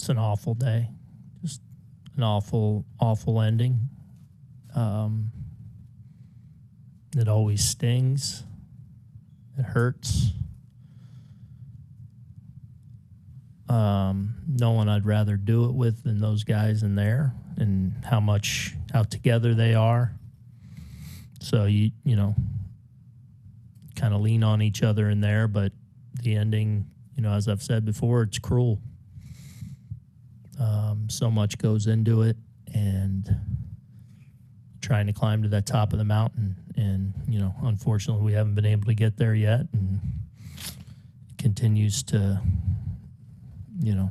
it's an awful day, just an awful, awful ending. It always stings. It hurts. No one I'd rather do it with than those guys in there, and how together they are. So you know, kind of lean on each other in there, but the ending, you know, as I've said before, it's cruel. So much goes into it, and trying to climb to that top of the mountain, and you know, unfortunately, we haven't been able to get there yet, and it continues to, you know,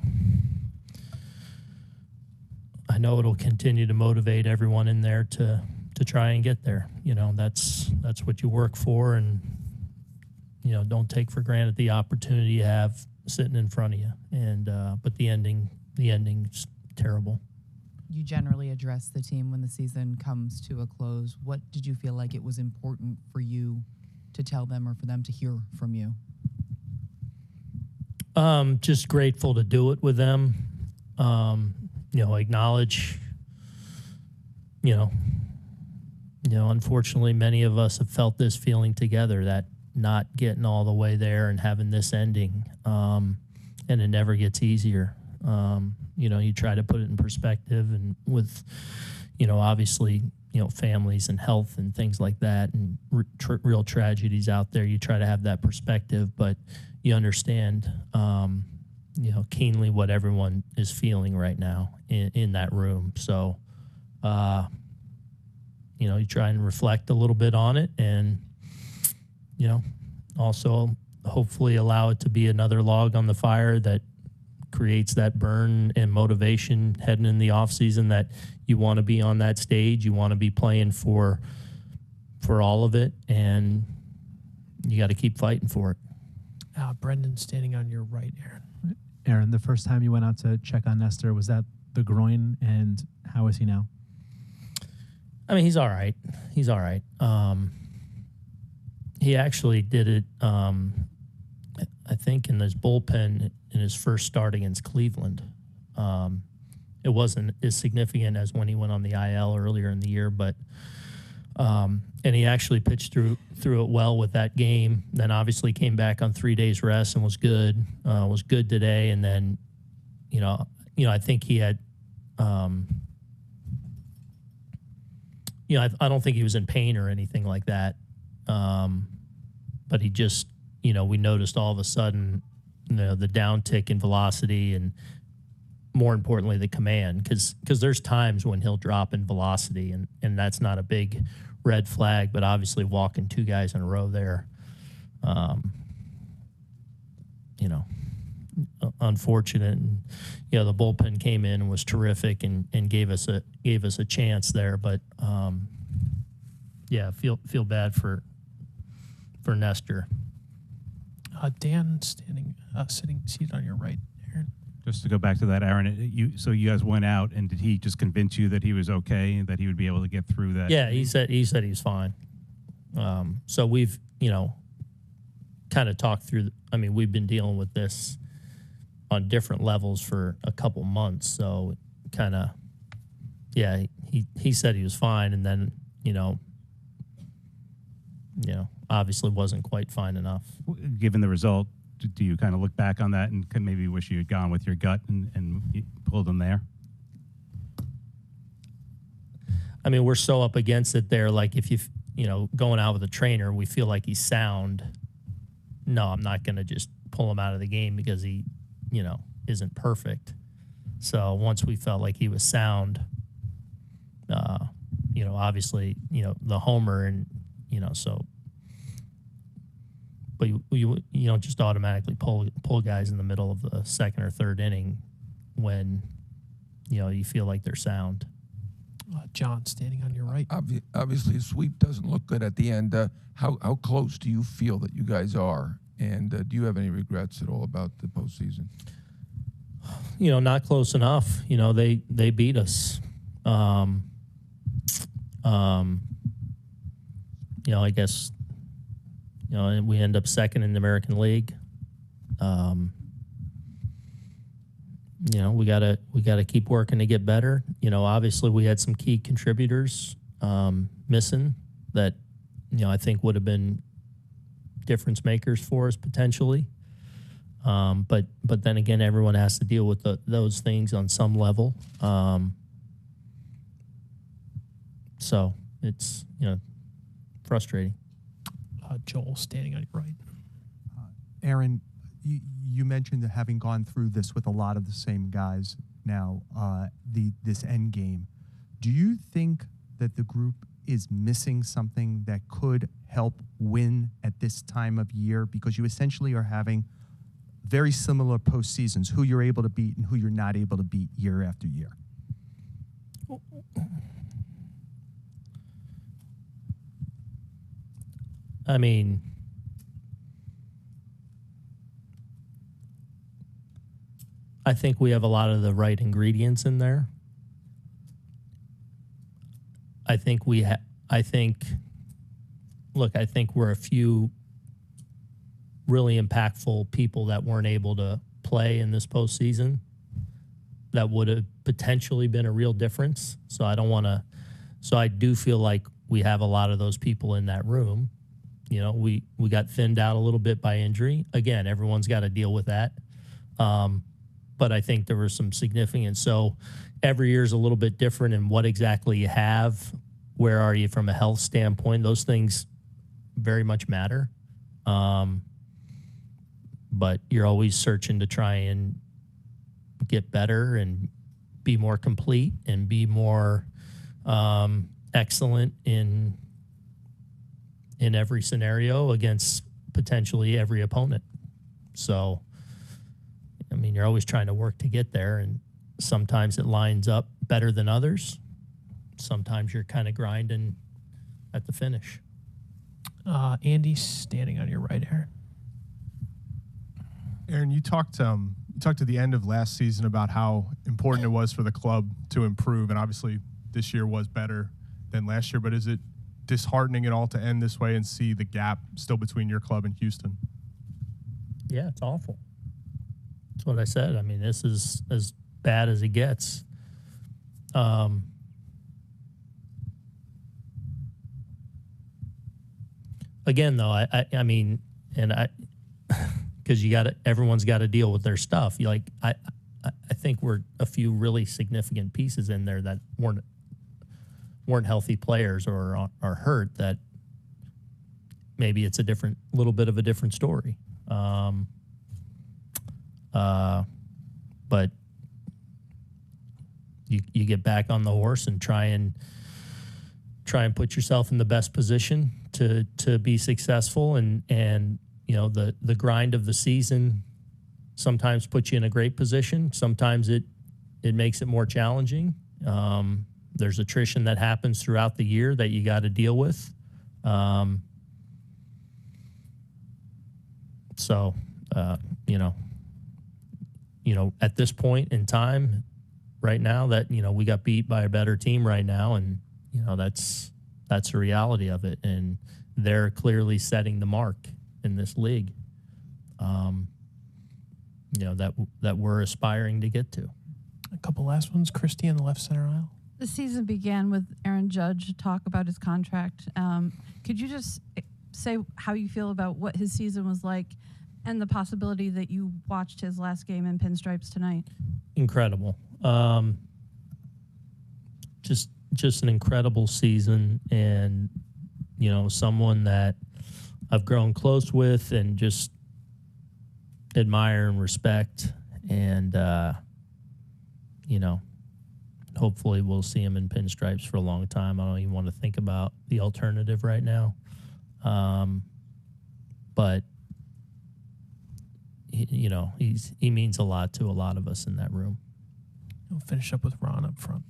I know it'll continue to motivate everyone in there to try and get there. You know, that's what you work for, and you know, don't take for granted the opportunity you have sitting in front of you. And but the ending's terrible. You generally address the team when the season comes to a close. What did you feel like it was important for you to tell them or for them to hear from you? Just grateful to do it with them. You know, acknowledge, you know, unfortunately, many of us have felt this feeling together, that not getting all the way there and having this ending. And it never gets easier. You know, you try to put it in perspective, and with, you know, obviously, you know, families and health and things like that, and real tragedies out there, you try to have that perspective, but you understand, you know, keenly what everyone is feeling right now in that room. So, you know, you try and reflect a little bit on it, and, you know, also hopefully allow it to be another log on the fire that creates that burn and motivation heading in the off season, that you want to be on that stage, you want to be playing for all of it, and you got to keep fighting for it. Brendan, standing on your right, Aaron. Aaron, the first time you went out to check on Nestor, was that the groin, and how is he now? I mean, he's all right. He's all right. He actually did it, I think, in his bullpen in his first start against Cleveland. It wasn't as significant as when he went on the IL earlier in the year, but and he actually pitched through it well with that game. Then obviously came back on 3 days rest and was good. Was good today, and then, you know, I think he had, you know, I don't think he was in pain or anything like that. But he just, you know, we noticed all of a sudden, you know, the downtick in velocity, and more importantly, the command, because there's times when he'll drop in velocity, and that's not a big red flag, but obviously walking two guys in a row there, you know, unfortunate. And, you know, the bullpen came in and was terrific and gave us a chance there, but yeah, feel bad for Nestor. Dan, sitting seated on your right, Aaron. Just to go back to that, Aaron, so you guys went out, and did he just convince you that he was okay and that he would be able to get through that? Yeah, he said he's fine. So we've, you know, kind of talked through. I mean, we've been dealing with this on different levels for a couple months. So kind of, yeah, he said he was fine, and then, you know, obviously wasn't quite fine enough. Given the result, do you kind of look back on that and can maybe wish you had gone with your gut and you pulled him there? I mean, we're so up against it there. Like, if you know, going out with a trainer, we feel like he's sound. No, I'm not going to just pull him out of the game because he, you know, isn't perfect. So once we felt like he was sound, you know, obviously, you know, the homer, and, you know, so, but you don't just automatically pull guys in the middle of the second or third inning when, you know, you feel like they're sound. John, standing on your right. Obviously, a sweep doesn't look good at the end. How close do you feel that you guys are? And do you have any regrets at all about the postseason? You know, not close enough. You know, they beat us. You know, I guess, you know, we end up second in the American League. we gotta keep working to get better. Obviously we had some key contributors missing that I think would have been difference makers for us potentially. But then again, everyone has to deal with those things on some level. So it's frustrating. Joel, standing on your right. Aaron, you mentioned that having gone through this with a lot of the same guys now, this end game. Do you think that the group is missing something that could help win at this time of year? Because you essentially are having very similar postseasons, who you're able to beat and who you're not able to beat year after year. I mean, I think we have a lot of the right ingredients in there. I think we're a few really impactful people that weren't able to play in this postseason that would have potentially been a real difference. So I do feel like we have a lot of those people in that room. We got thinned out a little bit by injury. Again, everyone's got to deal with that. But I think there was some significance. So every year is a little bit different in what exactly you have. Where are you from a health standpoint? Those things very much matter. But you're always searching to try and get better and be more complete and be more excellent in every scenario against potentially every opponent. So, I mean, you're always trying to work to get there, and sometimes it lines up better than others. Sometimes you're kind of grinding at the finish. Andy, standing on your right, Aaron. Aaron, you talked at the end of last season about how important it was for the club to improve, and obviously this year was better than last year. But is it disheartening at all to end this way and see the gap still between your club and Houston? Yeah, it's awful. That's what I said. I mean, this is as bad as it gets. Again, though, I mean, because everyone's got to deal with their stuff. I think we're a few really significant pieces in there that weren't healthy players or are hurt. That maybe it's a little bit of a different story. But you get back on the horse and try and put yourself in the best position to be successful, and the grind of the season sometimes puts you in a great position. Sometimes it makes it more challenging. There's attrition that happens throughout the year that you got to deal with. So at this point in time right now that, we got beat by a better team right now, and, that's the reality of it. And they're clearly setting the mark in this league, that we're aspiring to get to. A couple last ones. Christy in the left center aisle. The season began with Aaron Judge talk about his contract. Could you just say how you feel about what his season was like and the possibility that you watched his last game in pinstripes tonight? Incredible. Just an incredible season, and, someone that I've grown close with and just admire and respect. And, hopefully we'll see him in pinstripes for a long time. I don't even want to think about the alternative right now. But he means a lot to a lot of us in that room. We'll finish up with Ron up front.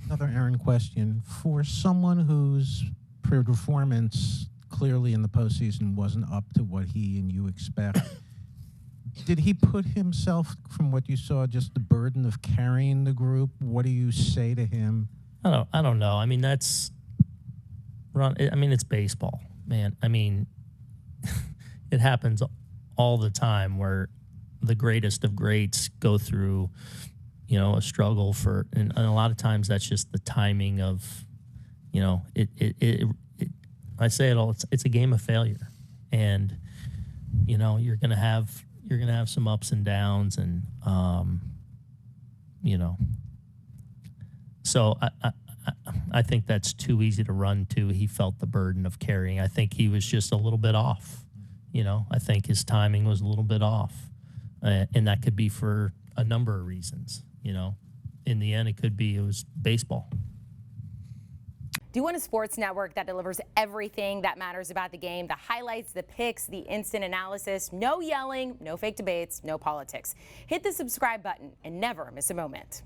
Another Aaron question. For someone whose performance clearly in the postseason wasn't up to what he and you expect, did he put himself, from what you saw, just the burden of carrying the group? What do you say to him? I don't know. I mean, that's Ron. I mean, it's baseball, man. I mean, it happens all the time where, the greatest of greats go through, you know, a struggle for, and a lot of times that's just the timing of, you know, I say it all, it's a game of failure. And, you know, you're going to have some ups and downs, and, you know, so I think that's too easy to run to. He felt the burden of carrying. I think he was just a little bit off. You know, I think his timing was a little bit off. And that could be for a number of reasons. You know, in the end, it was baseball. Do you want a sports network that delivers everything that matters about the game? The highlights, the picks, the instant analysis, no yelling, no fake debates, no politics. Hit the subscribe button and never miss a moment.